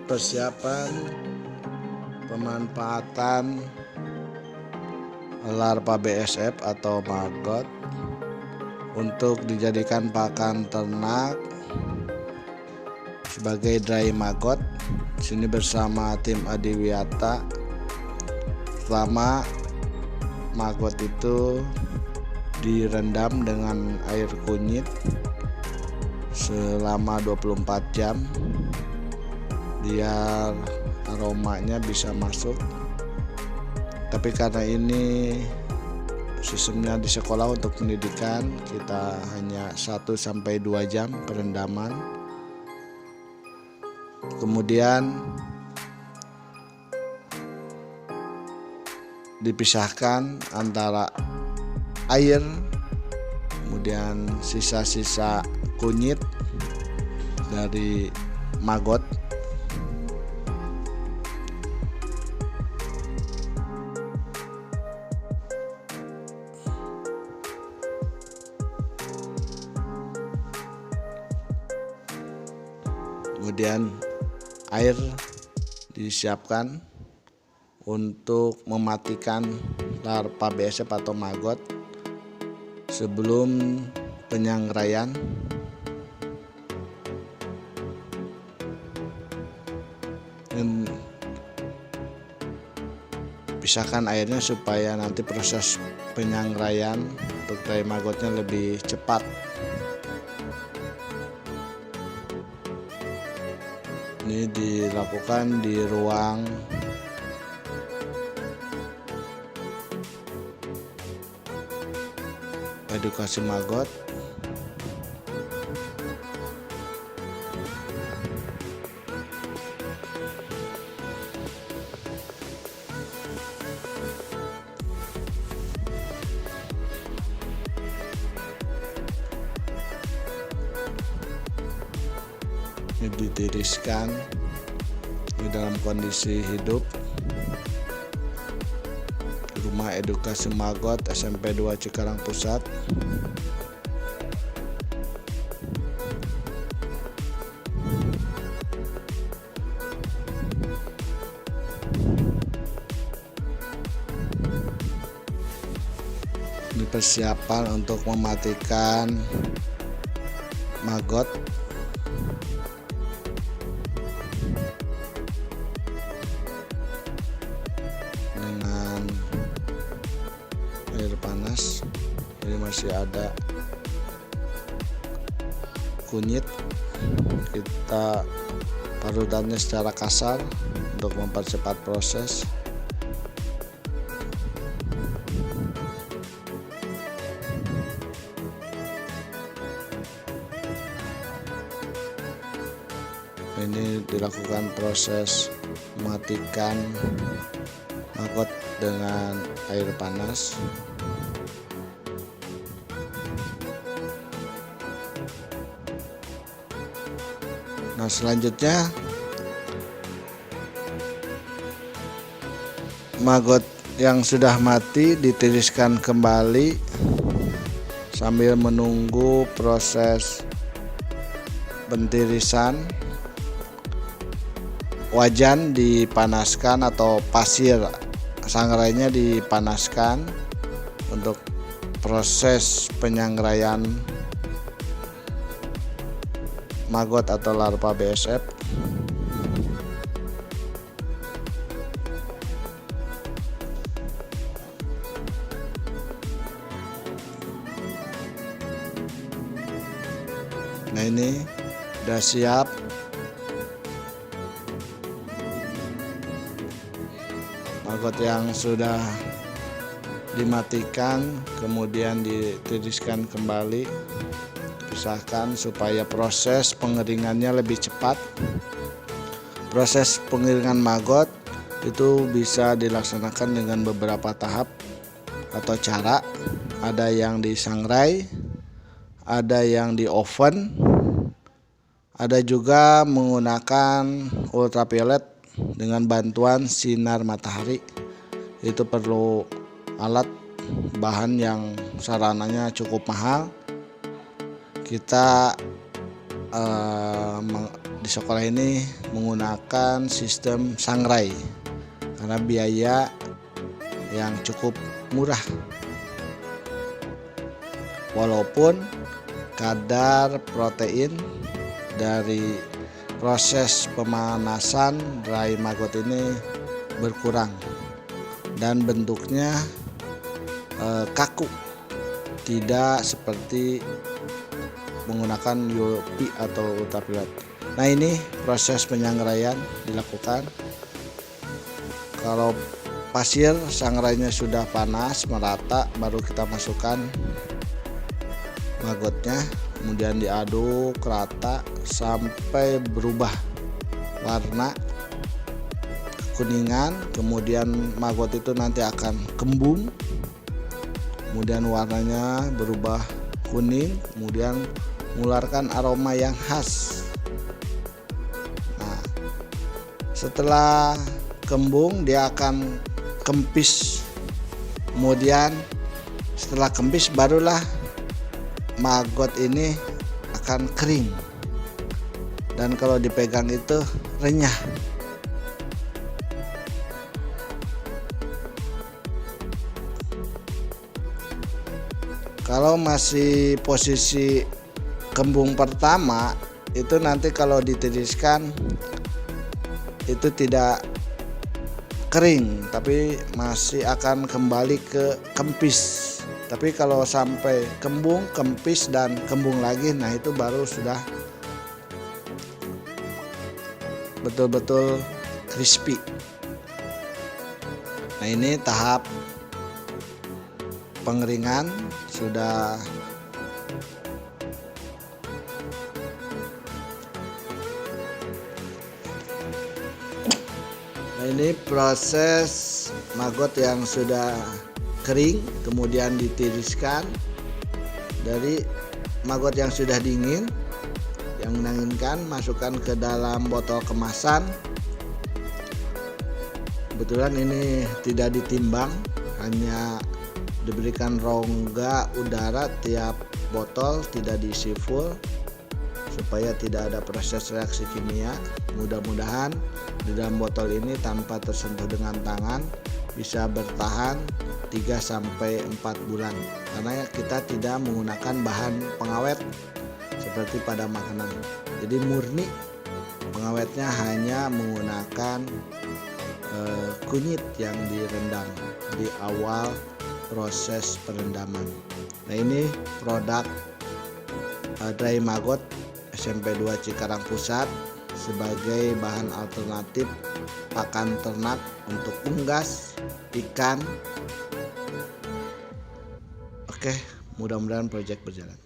persiapan pemanfaatan larva BSF atau maggot untuk dijadikan pakan ternak sebagai dry maggot. Sini bersama tim Adiwiyata. Pertama, maggot itu direndam dengan air kunyit selama 24 jam biar aromanya bisa masuk. Tapi karena ini sistemnya di sekolah untuk pendidikan, kita hanya 1-2 jam perendaman. Kemudian dipisahkan antara air, kemudian sisa-sisa kunyit dari maggot. Kemudian air disiapkan untuk mematikan larva BSF atau maggot sebelum penyangraian. Dan pisahkan airnya supaya nanti proses penyangraian untuk dry maggotnya lebih cepat. Ini dilakukan di ruang edukasi maggot. Ini ditiriskan di dalam kondisi hidup Rumah Edukasi Maggot SMP 2 Cikarang Pusat. Ini persiapan untuk mematikan maggot. Dengan air panas. Jadi masih ada kunyit, kita parutannya secara kasar untuk mempercepat proses. Ini dilakukan proses mematikan maggot dengan air panas. Nah, selanjutnya maggot yang sudah mati ditiriskan kembali sambil menunggu proses pentirisan. Wajan dipanaskan atau pasir sangrainya dipanaskan untuk proses penyangraian maggot atau larva BSF. Nah, ini sudah siap. Maggot yang sudah dimatikan kemudian ditiriskan kembali, pisahkan supaya proses pengeringannya lebih cepat. Proses pengeringan maggot itu bisa dilaksanakan dengan beberapa tahap atau cara. Ada yang disangrai, ada yang di oven, ada juga menggunakan ultraviolet dengan bantuan sinar matahari. Itu perlu alat bahan yang sarananya cukup mahal. Kita di sekolah ini menggunakan sistem sangrai karena biaya yang cukup murah, walaupun kadar protein dari proses pemanasan dry maggot ini berkurang dan bentuknya kaku, tidak seperti menggunakan UV atau ultraviolet. Nah, ini proses penyangraian dilakukan. Kalau pasir sangrainya sudah panas merata, baru kita masukkan maggotnya, kemudian diaduk rata sampai berubah warna kekuningan. Kemudian maggot itu nanti akan kembung, kemudian warnanya berubah kuning, kemudian mengeluarkan aroma yang khas. Nah, setelah kembung dia akan kempis, kemudian setelah kempis barulah maggot ini akan kering, dan kalau dipegang itu renyah. Kalau masih posisi kembung pertama itu nanti kalau ditiriskan itu tidak kering, tapi masih akan kembali ke kempis. Tapi kalau sampai kembung, kempis, dan kembung lagi, nah itu baru sudah betul-betul crispy. Nah, ini tahap pengeringan sudah. Nah, ini proses maggot yang sudah kering kemudian ditiriskan. Dari maggot yang sudah dingin, yang menginginkan masukkan ke dalam botol kemasan. Kebetulan ini tidak ditimbang, hanya diberikan rongga udara tiap botol, tidak diisi full supaya tidak ada proses reaksi kimia. Mudah-mudahan di dalam botol ini tanpa tersentuh dengan tangan bisa bertahan 3-4 bulan, karena kita tidak menggunakan bahan pengawet seperti pada makanan. Jadi murni pengawetnya hanya menggunakan kunyit yang direndam di awal proses perendaman. Nah, ini produk dry maggot SMP 2 Cikarang Pusat sebagai bahan alternatif pakan ternak untuk unggas ikan. Oke, mudah-mudahan proyek berjalan.